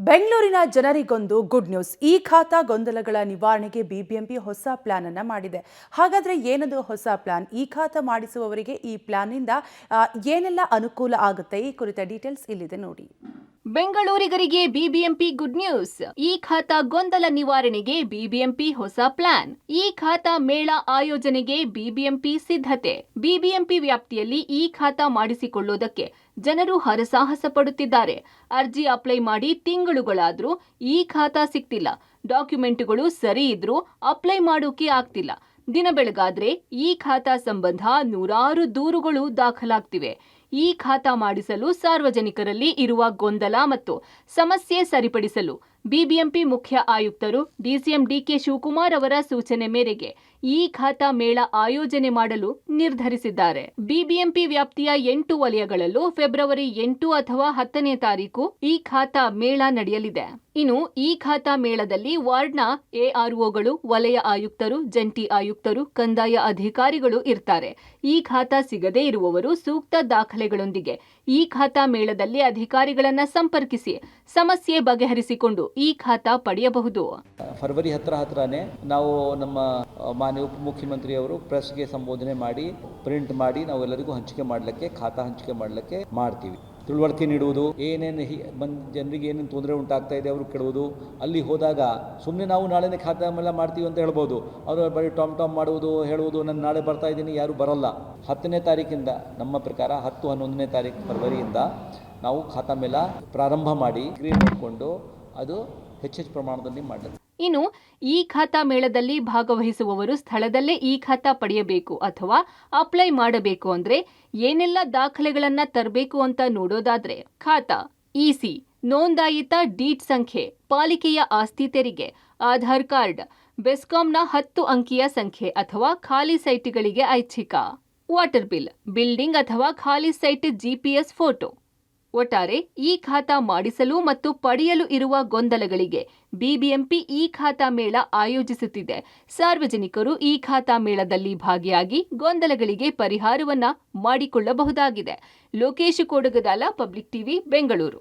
ಬೆಂಗಳೂರಿನ ಜನರಿಗೊಂದು good news. ಈ ಖಾತಾ ಗೊಂದಲಗಳ ನಿವಾರಣೆಗೆ ಬಿಬಿಎಂಪಿ ಹೊಸ ಪ್ಲಾನ್ ಅನ್ನು ಮಾಡಿದೆ. ಹಾಗಾದ್ರೆ ಏನದು ಹೊಸ ಪ್ಲಾನ್? ಈ ಖಾತಾ ಮಾಡಿಸುವವರಿಗೆ ಈ ಪ್ಲಾನ್ ನಿಂದ ಏನೆಲ್ಲ ಅನುಕೂಲ ಆಗುತ್ತೆ? ಈ ಕುರಿತ ಡೀಟೇಲ್ಸ್ ಇಲ್ಲಿದೆ ನೋಡಿ. ಬೆಂಗಳೂರಿಗರಿಗೆ ಬಿಬಿಎಂಪಿ ಗುಡ್ ನ್ಯೂಸ್. ಈ ಖಾತಾ ಗೊಂದಲ ನಿವಾರಣೆಗೆ ಬಿಬಿಎಂಪಿ ಹೊಸ ಪ್ಲಾನ್. ಈ ಖಾತಾ ಮೇಳ ಆಯೋಜನೆಗೆ ಬಿಬಿಎಂಪಿ ಸಿದ್ಧತೆ. ಬಿಬಿಎಂಪಿ ವ್ಯಾಪ್ತಿಯಲ್ಲಿ ಈ ಖಾತಾ ಮಾಡಿಸಿಕೊಳ್ಳುವುದಕ್ಕೆ ಜನರು ಹರಸಾಹಸ ಪಡುತ್ತಿದ್ದಾರೆ. ಅರ್ಜಿ ಅಪ್ಲೈ ಮಾಡಿ ತಿಂಗಳುಗಳಾದ್ರೂ ಈ ಖಾತಾ ಸಿಗ್ತಿಲ್ಲ. ಡಾಕ್ಯುಮೆಂಟ್ಗಳು ಸರಿ ಇದ್ರೂ ಅಪ್ಲೈ ಮಾಡೋಕೆ ಆಗ್ತಿಲ್ಲ. ದಿನ ಬೆಳಗಾದ್ರೆ ಈ ಖಾತಾ ಸಂಬಂಧ ನೂರಾರು ದೂರುಗಳು ದಾಖಲಾಗ್ತಿವೆ. ಈ ಖಾತಾ ಮಾಡಿಸಲು ಸಾರ್ವಜನಿಕರಲ್ಲಿ ಇರುವ ಗೊಂದಲ ಮತ್ತು ಸಮಸ್ಯೆ ಸರಿಪಡಿಸಲು ಬಿಬಿಎಂಪಿ ಮುಖ್ಯ ಆಯುಕ್ತರು ಡಿಸಿಎಂ ಡಿಕೆ ಶಿವಕುಮಾರ್ ಅವರ ಸೂಚನೆ ಮೇರೆಗೆ ಈ ಖಾತಾ ಮೇಳ ಆಯೋಜನೆ ಮಾಡಲು ನಿರ್ಧರಿಸಿದ್ದಾರೆ. ಬಿಬಿಎಂಪಿ ವ್ಯಾಪ್ತಿಯ 8 ವಲಯಗಳಲ್ಲೂ ಫೆಬ್ರವರಿ 8 ಅಥವಾ 10ನೇ ತಾರೀಕು ಈ ಖಾತಾ ಮೇಳ ನಡೆಯಲಿದೆ. ಇನ್ನು ಈ ಖಾತಾ ಮೇಳದಲ್ಲಿ ವಾರ್ಡ್ನ ಎಆರ್ಒಗಳು, ವಲಯ ಆಯುಕ್ತರು, ಜಂಟಿ ಆಯುಕ್ತರು, ಕಂದಾಯ ಅಧಿಕಾರಿಗಳು ಇರ್ತಾರೆ. ಈ ಖಾತಾ ಸಿಗದೇ ಇರುವವರು ಸೂಕ್ತ ದಾಖಲೆಗಳೊಂದಿಗೆ ಈ ಖಾತಾ ಮೇಳದಲ್ಲಿ ಅಧಿಕಾರಿಗಳನ್ನ ಸಂಪರ್ಕಿಸಿ ಸಮಸ್ಯೆ ಬಗೆಹರಿಸಿಕೊಂಡು ಈ ಖಾತಾ ಪಡೆಯಬಹುದು. ಫೆಬ್ರವರಿ ಹತ್ರನೇ ನಾವು ನಮ್ಮ ಮಾನ್ಯ ಉಪಮುಖ್ಯಮಂತ್ರಿಯವರು ಪ್ರೆಸ್ಗೆ ಸಂಬೋಧನೆ ಮಾಡಿ ಪ್ರಿಂಟ್ ಮಾಡಿ ನಾವೆಲ್ಲರಿಗೂ ಖಾತಾ ಹಂಚಿಕೆ ಮಾಡಲಿಕ್ಕೆ ಮಾಡ್ತೀವಿ. ತಿಳುವಳಿಕೆ ನೀಡುವುದು, ಏನೇನು ಜನರಿಗೆ ಏನೇನು ತೊಂದರೆ ಉಂಟಾಗ್ತಾ ಇದೆ ಅವರು ಕೇಳುವುದು. ಅಲ್ಲಿ ಹೋದಾಗ ಸುಮ್ಮನೆ ನಾವು ನಾಳೆನೇ ಖಾತಾ ಎಲ್ಲ ಮಾಡ್ತೀವಿ ಅಂತ ಹೇಳ್ಬೋದು. ಅವರು ಬರೀ ಟಾಮ್ ಮಾಡುವುದು, ಹೇಳುವುದು ನಾನು ನಾಳೆ ಬರ್ತಾ ಇದ್ದೀನಿ, ಯಾರು ಬರಲ್ಲ. 10ನೇ ತಾರೀಕಿಂದ ನಮ್ಮ ಪ್ರಕಾರ 10-11ನೇ ತಾರೀಕು ಫೆಬ್ರವರಿಯಿಂದ ನಾವು ಖಾತಾ ಮೇಳ ಪ್ರಾರಂಭ ಮಾಡಿ ಕ್ರಿಯೆ ಮಾಡಿಕೊಂಡು ಅದು ಹೆಚ್ಚು ಪ್ರಮಾಣದಲ್ಲಿ ಮಾಡಲಿದೆ. ಇನ್ನು ಈ ಖಾತಾ ಮೇಳದಲ್ಲಿ ಭಾಗವಹಿಸುವವರು ಸ್ಥಳದಲ್ಲೇ ಈ ಖಾತಾ ಪಡೆಯಬೇಕು ಅಥವಾ ಅಪ್ಲೈ ಮಾಡಬೇಕು ಅಂದ್ರೆ ಏನೆಲ್ಲ ದಾಖಲೆಗಳನ್ನ ತರಬೇಕು ಅಂತ ನೋಡೋದಾದ್ರೆ ಖಾತಾ, ಇಸಿ, ನೋಂದಾಯಿತ ಡೀಟ್ ಸಂಖ್ಯೆ, ಪಾಲಿಕೆಯ ಆಸ್ತಿ ತೆರಿಗೆ, ಆಧಾರ್ ಕಾರ್ಡ್, ಬೆಸ್ಕಾಂನ 10 ಅಂಕಿಯ ಸಂಖ್ಯೆ ಅಥವಾ ಖಾಲಿ ಸೈಟ್ಗಳಿಗೆ ಐಚ್ಛಿಕ, ವಾಟರ್ ಬಿಲ್, ಬಿಲ್ಡಿಂಗ್ ಅಥವಾ ಖಾಲಿ ಸೈಟ್ ಜಿಪಿಎಸ್ ಫೋಟೋ. ಒಟ್ಟಾರೆ ಈ ಖಾತಾ ಮಾಡಿಸಲು ಮತ್ತು ಪಡೆಯಲು ಇರುವ ಗೊಂದಲಗಳಿಗೆ ಬಿಬಿಎಂಪಿ ಈ ಖಾತಾ ಮೇಳ ಆಯೋಜಿಸುತ್ತಿದೆ. ಸಾರ್ವಜನಿಕರು ಈ ಖಾತಾ ಮೇಳದಲ್ಲಿ ಭಾಗಿಯಾಗಿ ಗೊಂದಲಗಳಿಗೆ ಪರಿಹಾರವನ್ನ ಮಾಡಿಕೊಳ್ಳಬಹುದಾಗಿದೆ. Lokesh Kodagadala, public TV, Bengaluru.